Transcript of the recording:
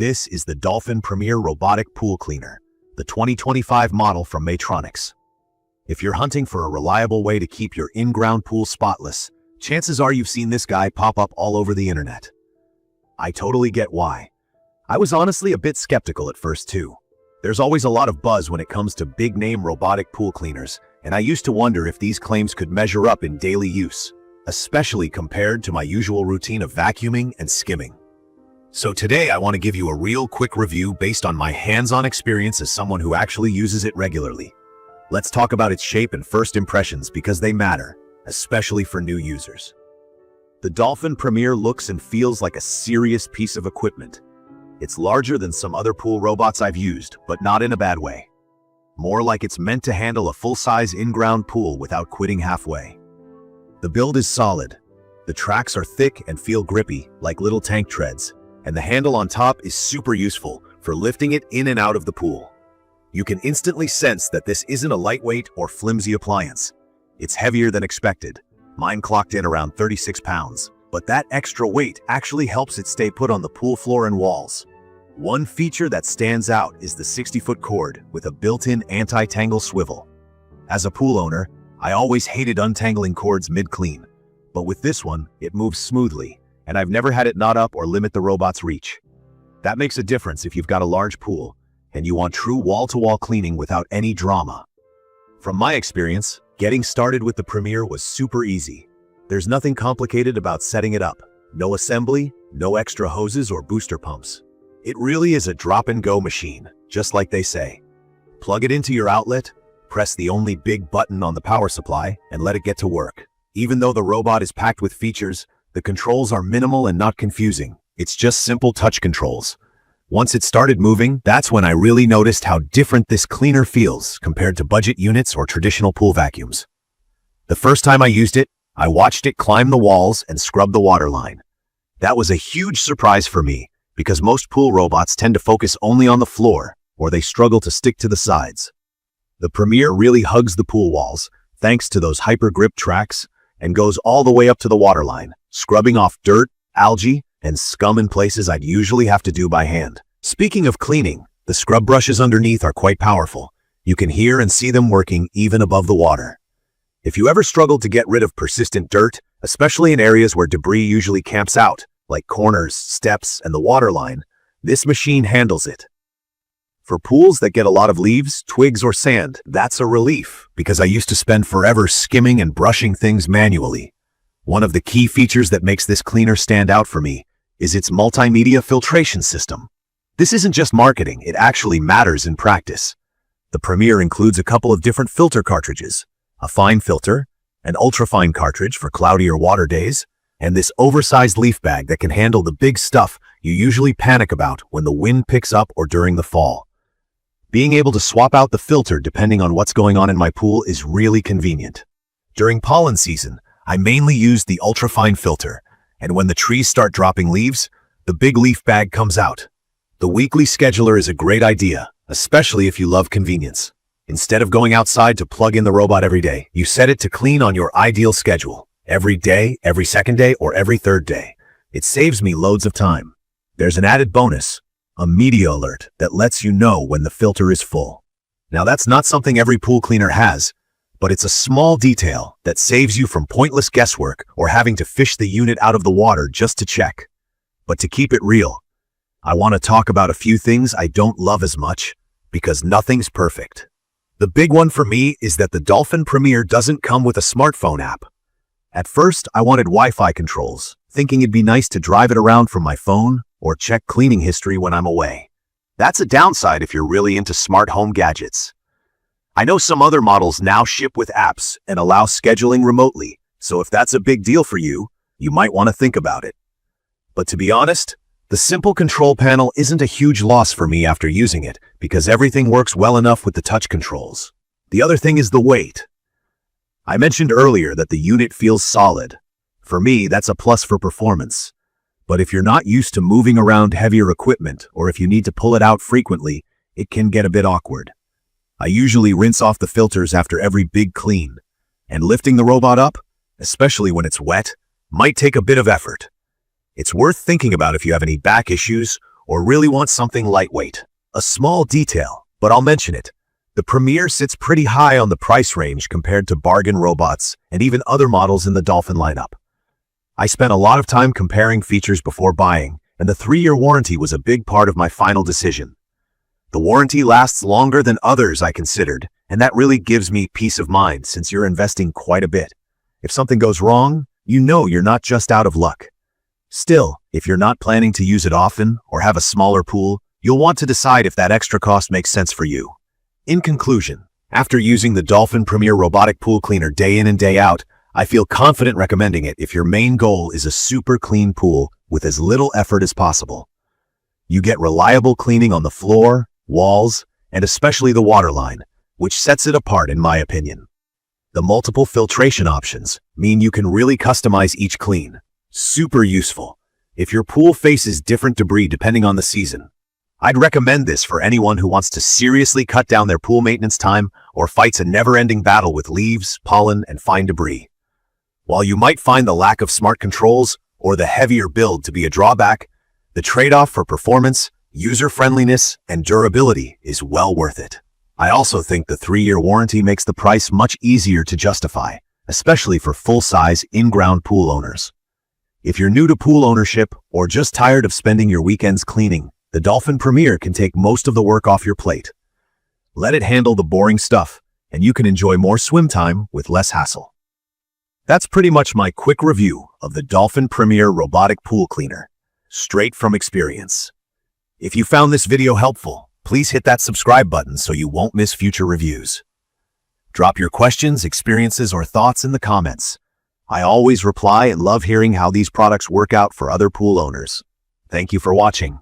This is the Dolphin Premier Robotic Pool Cleaner, the 2025 model from Maytronics. If you're hunting for a reliable way to keep your in-ground pool spotless, chances are you've seen this guy pop up all over the internet. I totally get why. I was honestly a bit skeptical at first too. There's always a lot of buzz when it comes to big-name robotic pool cleaners, and I used to wonder if these claims could measure up in daily use, especially compared to my usual routine of vacuuming and skimming. So today I want to give you a real quick review based on my hands-on experience as someone who actually uses it regularly. Let's talk about its shape and first impressions because they matter, especially for new users. The Dolphin Premier looks and feels like a serious piece of equipment. It's larger than some other pool robots I've used, but not in a bad way. More like it's meant to handle a full-size in-ground pool without quitting halfway. The build is solid. The tracks are thick and feel grippy, like little tank treads, and the handle on top is super useful for lifting it in and out of the pool. You can instantly sense that this isn't a lightweight or flimsy appliance. It's heavier than expected. Mine clocked in around 36 pounds, but that extra weight actually helps it stay put on the pool floor and walls. One feature that stands out is the 60-foot cord with a built-in anti-tangle swivel. As a pool owner, I always hated untangling cords mid-clean, but with this one, it moves smoothly, and I've never had it knot up or limit the robot's reach. That makes a difference if you've got a large pool and you want true wall-to-wall cleaning without any drama. From my experience, getting started with the Premier was super easy. There's nothing complicated about setting it up. No assembly, no extra hoses or booster pumps. It really is a drop-and-go machine, just like they say. Plug it into your outlet, press the only big button on the power supply, and let it get to work. Even though the robot is packed with features, the controls are minimal and not confusing. It's just simple touch controls. Once it started moving, that's when I really noticed how different this cleaner feels compared to budget units or traditional pool vacuums. The first time I used it, I watched it climb the walls and scrub the waterline. That was a huge surprise for me, because most pool robots tend to focus only on the floor, or they struggle to stick to the sides. The Premier really hugs the pool walls, thanks to those hyper-grip tracks, and goes all the way up to the waterline, scrubbing off dirt, algae, and scum in places I'd usually have to do by hand. Speaking of cleaning, the scrub brushes underneath are quite powerful. You can hear and see them working even above the water. If you ever struggled to get rid of persistent dirt, especially in areas where debris usually camps out, like corners, steps, and the waterline, this machine handles it. For pools that get a lot of leaves, twigs, or sand, that's a relief, because I used to spend forever skimming and brushing things manually. One of the key features that makes this cleaner stand out for me is its multimedia filtration system. This isn't just marketing, it actually matters in practice. The Premier includes a couple of different filter cartridges, a fine filter, an ultrafine cartridge for cloudier water days, and this oversized leaf bag that can handle the big stuff you usually panic about when the wind picks up or during the fall. Being able to swap out the filter depending on what's going on in my pool is really convenient. During pollen season, I mainly use the ultrafine filter, and when the trees start dropping leaves, the big leaf bag comes out. The weekly scheduler is a great idea, especially if you love convenience. Instead of going outside to plug in the robot every day, you set it to clean on your ideal schedule. Every day, every second day, or every third day. It saves me loads of time. There's an added bonus, a media alert that lets you know when the filter is full. Now that's not something every pool cleaner has, but it's a small detail that saves you from pointless guesswork or having to fish the unit out of the water just to check. But to keep it real, I want to talk about a few things I don't love as much, because nothing's perfect. The big one for me is that the Dolphin Premier doesn't come with a smartphone app. At first, I wanted Wi-Fi controls, thinking it'd be nice to drive it around from my phone or check cleaning history when I'm away. That's a downside if you're really into smart home gadgets. I know some other models now ship with apps and allow scheduling remotely, so if that's a big deal for you, you might want to think about it. But to be honest, the simple control panel isn't a huge loss for me after using it, because everything works well enough with the touch controls. The other thing is the weight. I mentioned earlier that the unit feels solid. For me, that's a plus for performance. But if you're not used to moving around heavier equipment, or if you need to pull it out frequently, it can get a bit awkward. I usually rinse off the filters after every big clean, and lifting the robot up, especially when it's wet, might take a bit of effort. It's worth thinking about if you have any back issues or really want something lightweight. A small detail, but I'll mention it. The Premier sits pretty high on the price range compared to bargain robots and even other models in the Dolphin lineup. I spent a lot of time comparing features before buying, and the 3-year warranty was a big part of my final decision. The warranty lasts longer than others I considered, and that really gives me peace of mind since you're investing quite a bit. If something goes wrong, you know you're not just out of luck. Still, if you're not planning to use it often or have a smaller pool, you'll want to decide if that extra cost makes sense for you. In conclusion, after using the Dolphin Premier Robotic Pool Cleaner day in and day out, I feel confident recommending it if your main goal is a super clean pool with as little effort as possible. You get reliable cleaning on the floor, walls, and especially the waterline, which sets it apart in my opinion. The multiple filtration options mean you can really customize each clean. Super useful if your pool faces different debris depending on the season. I'd recommend this for anyone who wants to seriously cut down their pool maintenance time or fights a never-ending battle with leaves, pollen, and fine debris. While you might find the lack of smart controls or the heavier build to be a drawback, the trade-off for performance, user-friendliness, and durability is well worth it. I also think the 3-year warranty makes the price much easier to justify, especially for full-size in-ground pool owners. If you're new to pool ownership or just tired of spending your weekends cleaning, the Dolphin Premier can take most of the work off your plate. Let it handle the boring stuff, and you can enjoy more swim time with less hassle. That's pretty much my quick review of the Dolphin Premier Robotic Pool Cleaner, straight from experience. If you found this video helpful, please hit that subscribe button so you won't miss future reviews. Drop your questions, experiences, or thoughts in the comments. I always reply and love hearing how these products work out for other pool owners. Thank you for watching.